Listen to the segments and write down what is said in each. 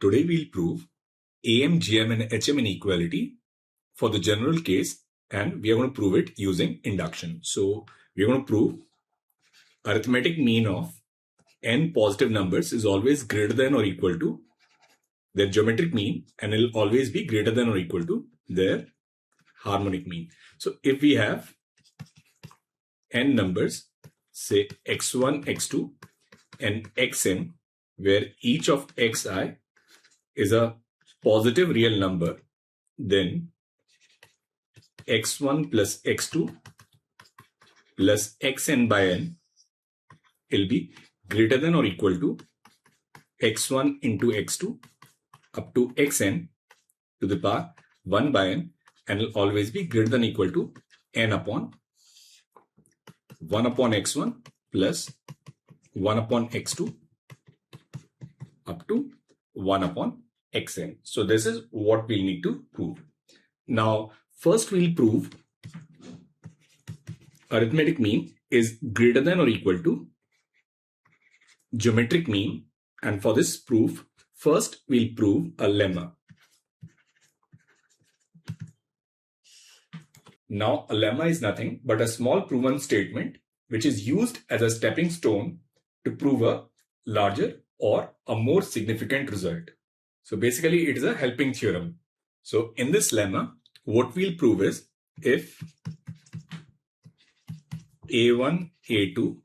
Today we'll prove AM, GM and HM inequality for the general case, and we are going to prove it using induction. So we are going to prove arithmetic mean of n positive numbers is always greater than or equal to their geometric mean, and it will always be greater than or equal to their harmonic mean. So if we have n numbers, say x1, x2 and xn, where each of xi is a positive real number, then x1 plus x2 plus xn by n will be greater than or equal to x1 into x2 up to xn to the power 1 by n, and will always be greater than or equal to n upon 1 upon x1 plus 1 upon x2 up to 1 upon xn. So this is what we need to prove. Now first we'll prove arithmetic mean is greater than or equal to geometric mean, and for this proof first we'll prove a lemma. Now a lemma is nothing but a small proven statement which is used as a stepping stone to prove a larger or a more significant result. So basically it is a helping theorem. So in this lemma, what we'll prove is if a1, a2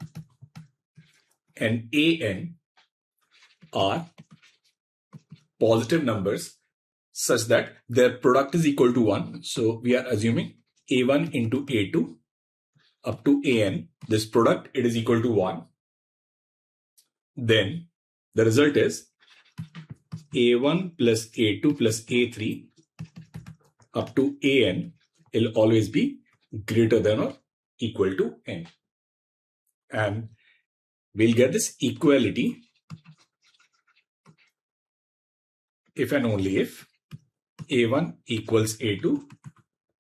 and an are positive numbers such that their product is equal to 1. So we are assuming a1 into a2 up to an, this product, it is equal to 1. Then the result is a1 plus a2 plus a3 up to an will always be greater than or equal to n. And we'll get this equality if and only if a1 equals a2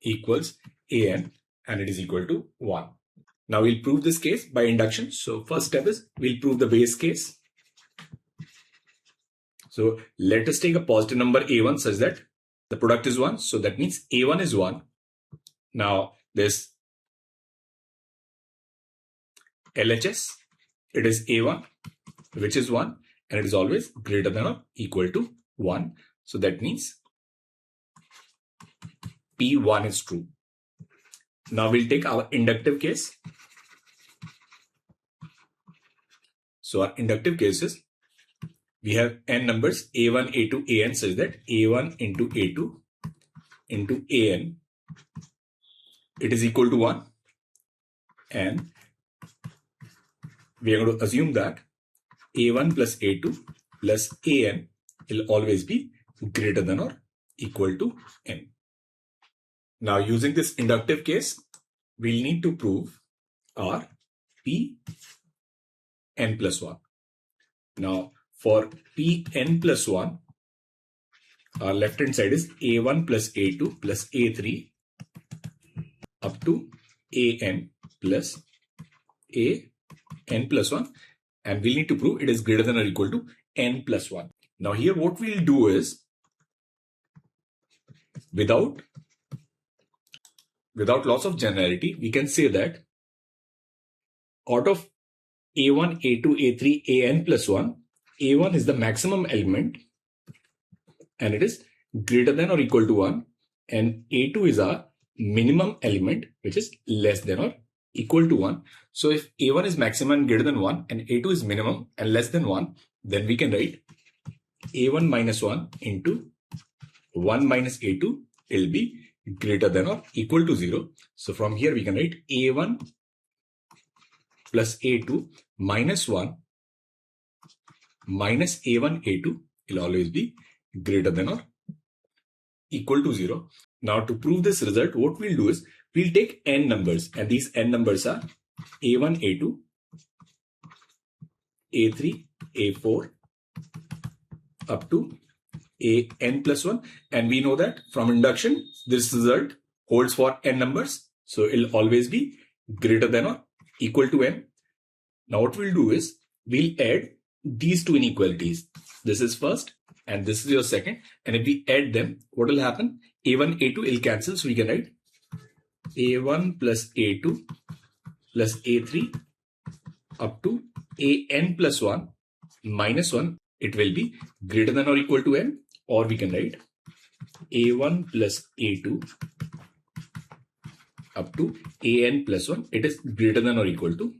equals an and it is equal to 1. Now we'll prove this case by induction. So first step is we'll prove the base case. So let us take a positive number a1 such that the product is 1. So that means a1 is 1. Now this LHS, it is a1 which is 1 and it is always greater than or equal to 1. So that means P1 is true. Now we'll take our inductive case. So our inductive case is we have n numbers a1, a2, an such that a1 into a2 into an, it is equal to 1, and we are going to assume that a1 plus a2 plus an will always be greater than or equal to n. Now using this inductive case, we'll need to prove our p n plus 1. Now for Pn plus 1, our left hand side is a1 plus a2 plus a3 up to an plus an plus 1, and we'll need to prove it is greater than or equal to n plus 1. Now here what we'll do is without loss of generality, we can say that out of a1, a2, a3, an plus 1, a1 is the maximum element and it is greater than or equal to 1, and a2 is our minimum element which is less than or equal to 1. So if a1 is maximum and greater than 1 and a2 is minimum and less than 1, then we can write a1 minus 1 into 1 minus a2 will be greater than or equal to 0. So from here we can write a1 plus a2 minus 1 minus a1 a2 will always be greater than or equal to 0. Now to prove this result, what we'll do is we'll take n numbers, and these n numbers are a1, a2, a3, a4 up to an plus 1, and we know that from induction this result holds for n numbers, so it will always be greater than or equal to n. Now what we'll do is we'll add these two inequalities. This is first and this is your second. And if we add them, what will happen? A1, A2 will cancel. So we can write A1 plus A2 plus A3 up to AN plus 1 minus 1. It will be greater than or equal to n, or we can write A1 plus A2 up to AN plus 1. It is greater than or equal to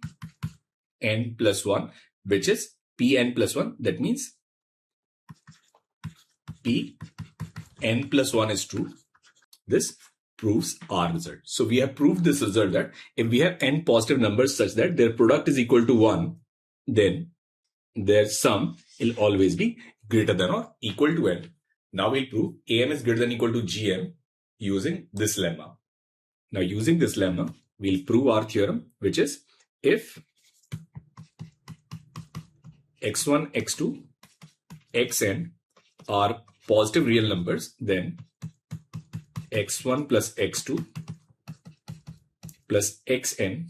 n plus 1, which is Pn plus 1. That means Pn plus 1 is true. This proves our result. So we have proved this result that if we have n positive numbers such that their product is equal to 1, then their sum will always be greater than or equal to n. Now we'll prove Am is greater than or equal to Gm using this lemma. Now using this lemma, we'll prove our theorem, which is if x1, x2, xn are positive real numbers, then x1 plus x2 plus xn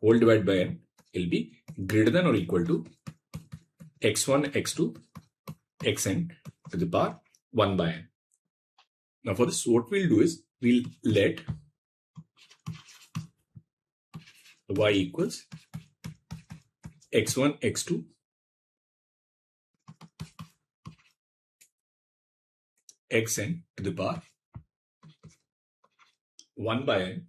whole divided by n will be greater than or equal to x1, x2, xn to the power 1 by n. Now for this, what we'll do is we'll let y equals x1, x2 xn to the power 1 by n,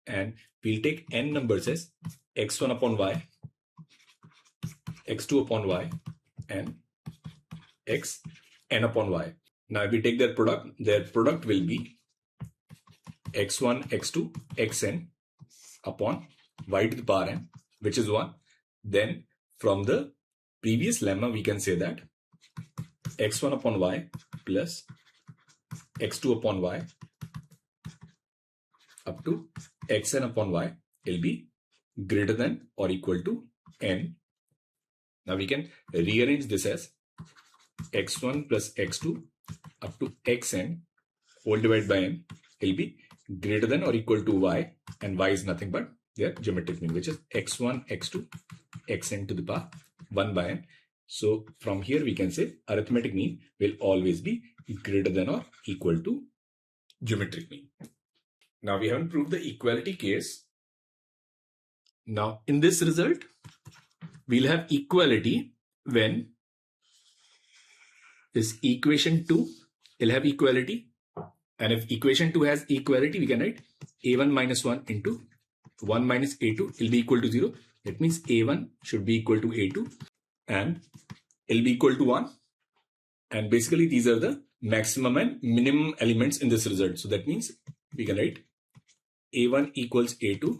and we'll take n numbers as x1 upon y, x2 upon y, and xn upon y. Now if we take their product will be x1, x2, xn upon y to the power n, which is 1. Then from the previous lemma, we can say that x1 upon y plus x2 upon y up to xn upon y will be greater than or equal to n. Now we can rearrange this as x1 plus x2 up to xn whole divided by n will be greater than or equal to y, and y is nothing but their geometric mean, which is x1, x2, xn to the power 1 by n. So from here we can say arithmetic mean will always be greater than or equal to geometric mean. Now we haven't proved the equality case. Now in this result, we'll have equality when this equation 2 will have equality. And if equation 2 has equality, we can write a1 minus 1 into 1 minus a2 will be equal to 0. That means a1 should be equal to a2 and will be equal to 1. And basically these are the maximum and minimum elements in this result. So that means we can write a1 equals a2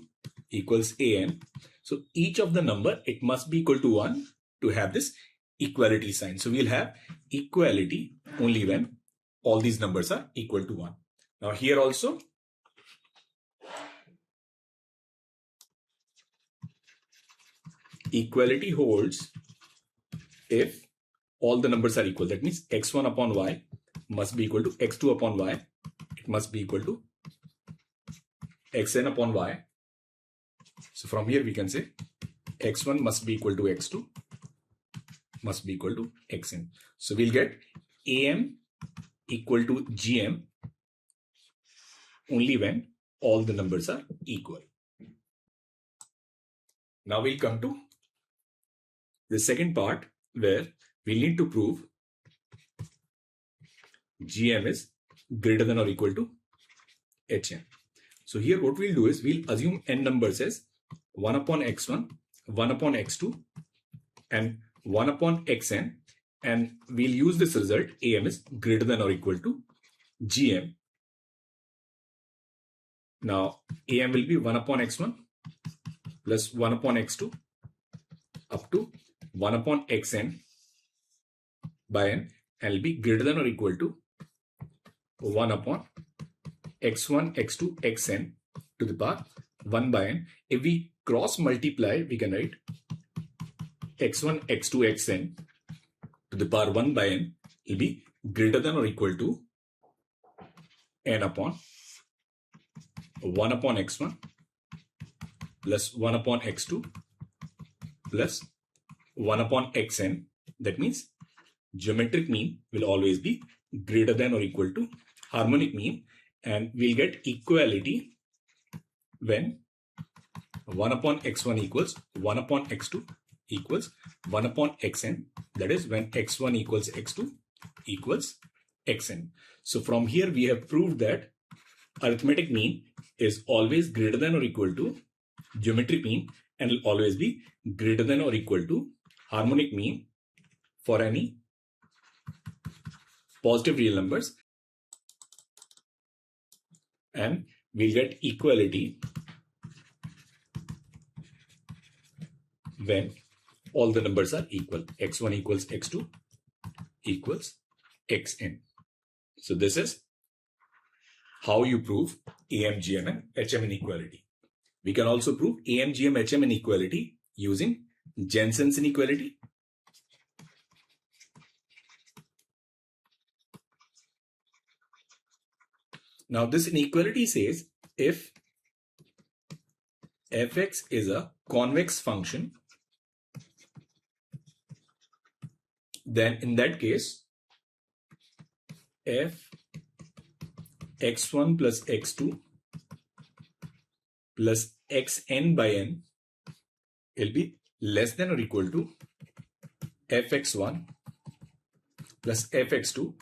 equals an. So each of the number, it must be equal to 1 to have this equality sign. So we'll have equality only when all these numbers are equal to 1. Now here also, equality holds if all the numbers are equal. That means x1 upon y must be equal to x2 upon y. It must be equal to xn upon y. So from here we can say x1 must be equal to x2 must be equal to xn. So we'll get am equal to gm only when all the numbers are equal. Now we'll come to the second part where we need to prove gm is greater than or equal to hm. So here what we'll do is we'll assume n numbers as 1 upon x1, 1 upon x2 and 1 upon xn, and we'll use this result am is greater than or equal to gm. Now am will be 1 upon x1 plus 1 upon x2 up to 1 upon xn by n, and will be greater than or equal to 1 upon x1, x2, xn to the power 1 by n. If we cross multiply, we can write x1, x2, xn to the power 1 by n will be greater than or equal to n upon 1 upon x1 plus 1 upon x2 plus 1 upon xn. That means geometric mean will always be greater than or equal to harmonic mean, and we'll get equality when 1 upon x1 equals 1 upon x2 equals 1 upon xn. That is when x1 equals x2 equals xn. So from here we have proved that arithmetic mean is always greater than or equal to geometric mean and will always be greater than or equal to harmonic mean for any positive real numbers, and we'll get equality when all the numbers are equal. x1 equals x2 equals xn. So this is how you prove AM, GM and HM inequality. We can also prove AM, GM, HM inequality using Jensen's inequality. Now this inequality says if fx is a convex function, then in that case f x1 plus x2 plus xn by n will be less than or equal to fx1 plus fx2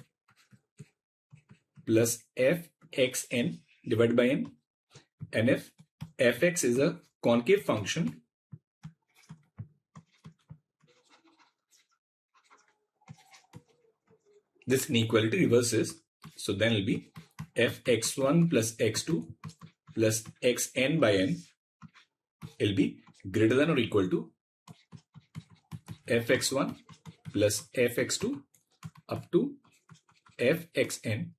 plus fxn divided by n. And if fx is a concave function, this inequality reverses. So then it will be fx1 plus x2 plus xn by n will be greater than or equal to fx1 plus fx2 up to fxn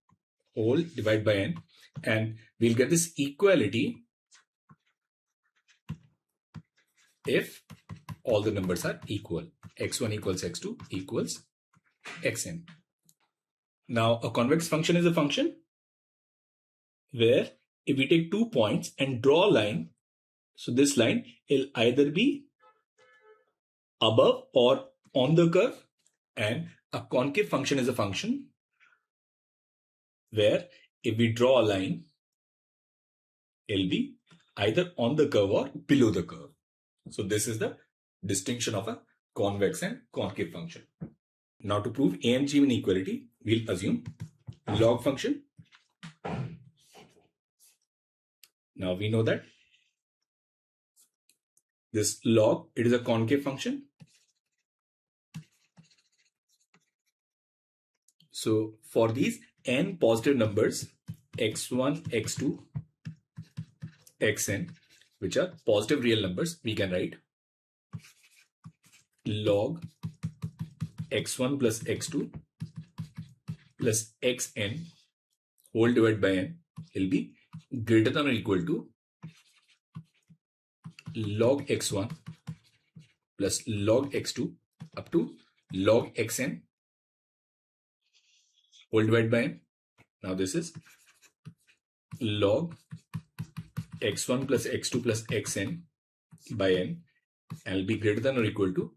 whole divided by n, and we'll get this equality if all the numbers are equal. x1 equals x2 equals xn. Now a convex function is a function where if we take 2 points and draw a line, so this line will either be above or on the curve, and a concave function is a function where if we draw a line, it will be either on the curve or below the curve. So this is the distinction of a convex and concave function. Now to prove AMG inequality, we'll assume log function. Now we know that this log, it is a concave function. So for these n positive numbers, x1, x2, xn, which are positive real numbers, we can write log x1 plus x2 plus xn whole divided by n will be greater than or equal to log x1 plus log x2 up to log xn whole divided by n. Now this is log x1 plus x2 plus xn by n and will be greater than or equal to,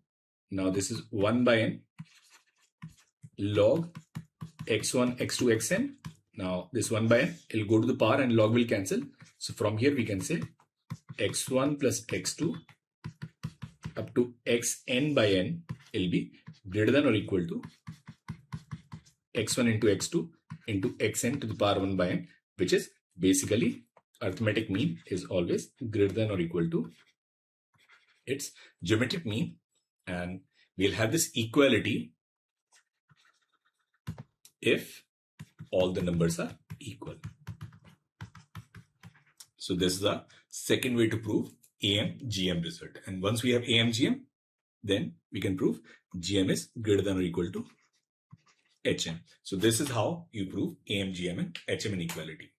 now this is 1 by n log x1 x2 xn. Now this 1 by n will go to the power and log will cancel. So from here we can say x1 plus x2 up to xn by n will be greater than or equal to x1 into x2 into xn to the power 1 by n, which is basically arithmetic mean is always greater than or equal to its geometric mean, and we'll have this equality if all the numbers are equal. So this is the second way to prove AM-GM result. And once we have AM-GM, then we can prove GM is greater than or equal to HM. So this is how you prove AM, GM and HM inequality.